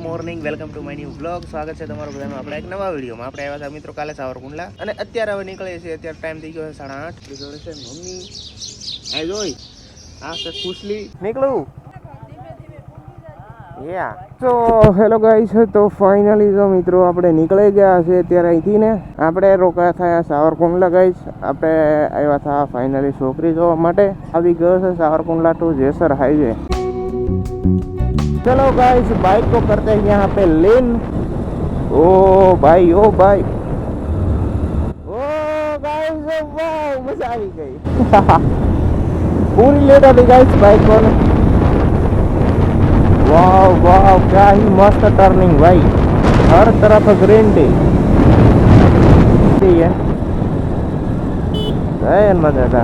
Morning, welcome to my new blog. સ્વાગત છે તમારું બધાનું આપણા એક નવા વિડીયોમાં. આપણે આવ્યા હતા મિત્રો કાલે સાવરકુંડલા અને અત્યારે હવે નીકળીએ છીએ. અત્યારે ટાઈમ થઈ ગયો છે 8:30. જોડે છે મમ્મી આ જોઈ આ છે ખુશલી નીકળું યા. તો હેલો ગાઈસ, તો ફાઇનલી જો મિત્રો આપણે નીકળી ગયા છે અત્યારે અહીંથી ને. આપણે રોકાયા થયા સાવરકુંડલા ગાઈસ. આપણે આવ્યા હતા ફાઇનલી છોકરી જોવા માટે. આવી ગયો છે सावरकुंडला टू जेसर हाईवे. चलो गाइस, बाइक को करते हैं यहाँ पे लेन. ओ भाई ओ भाई ओ गाइस, वाह मजा आ गई. पूरी लेट आती गाइस बाइक को. वाह वाह क्या ही मस्त टर्निंग भाई, हर तरफ ग्रीन टी है मजा का.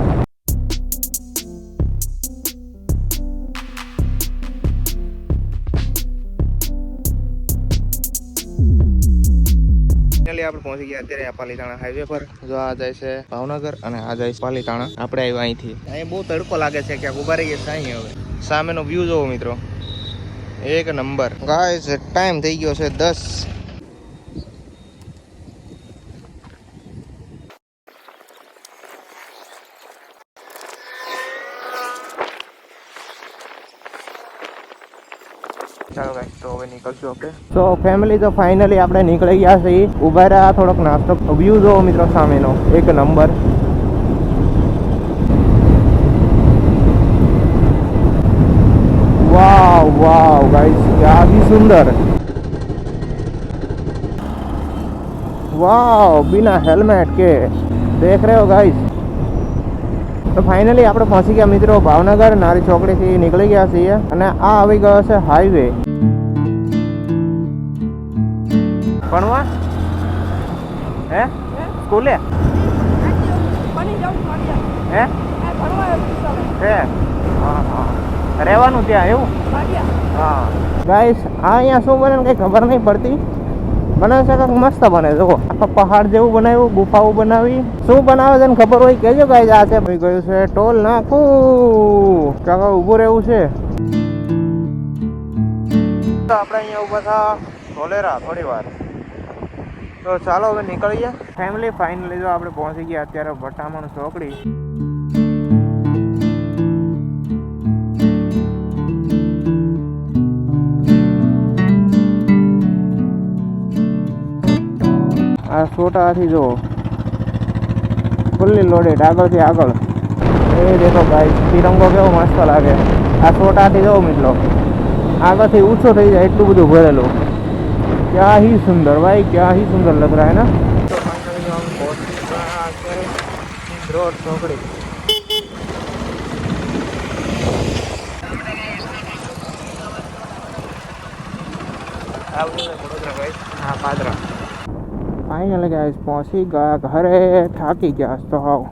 આપણે પહોંચી ગયા અત્યારે પાલીતાણા હાઈવે પર. જો આ જાય છે ભાવનગર અને આ જાય છે પાલીતાણા. આપણે આવ્યા અહીંથી. અહીંયા બહુ તડકો લાગે છે, ક્યાંક ઉભા રહીએ સાંઈ. હવે સામેનો વ્યૂ જોવો મિત્રો, એક નંબર. ગાઈસ ટાઈમ થઈ ગયો છે 10. ચાલો ગાઈસ, તો હવે નીકળશું આપણે. તો ફેમિલી તો ફાઇનલી આપણે નીકળી ગયા છીએ. ઉભા રહ્યા થોડોક નાસ્તો. વ્યૂ જોવો મિત્રો સામેનો, એક નંબર. वाव वाव गाइस, क्या भी सुंदर. वाव, बिना हेलमेट के देख रहे हो गाइस. તો ફાઇનલી આપણે પહોંચી ગયા મિત્રો ભાવનગર. નારી ચોકડીથી નીકળી ગયા છીએ અને આ આવી ગયો છે હાઈવે. ભણવા હે સ્કૂલે હે હે હા હા રહેવાનું ત્યાં એવું. હા ગાઈસ, આ અહીંયા શું બને કંઈ ખબર નહીં પડતી. બને છે કંઈક મસ્ત બને. જો આખા પહાડ જેવું બનાવ્યું, ગુફાઓ બનાવી. શું બનાવે છે ને ખબર હોય કહેજો ગાઈસ. આ છે ભાઈ ગયું છે ટોલ નાખું, કાકા ઊભું રહેવું છે. તો આપણે અહીંયા ઊભા થા ધોલેરા થોડી વાર. તો ચાલો હવે નીકળીએ ફેમિલી. ફાઇનલી જો આપણે પહોંચી ગયા અત્યારે ભટામણ ચોકડી. આ છોટાથી જો ફૂલ્લી લોડેડ આગળથી આગળ. એ દેખો ગાઈસ, તિરંગો કેવો મસ્ત લાગે. આ છોટાથી જો મિત્રો આગળથી ઊંચો થઈ જાય એટલું બધું ભરેલું. क्या ही सुंदर भाई, क्या ही सुंदर लग रहा है ना. तो फाइनली हम पहुंच गए रोड ચોકડી. हाँ पादरा. फाइनली गाइस पहुंची ગયા ઘરે. થાકી ગયા તો હાવ.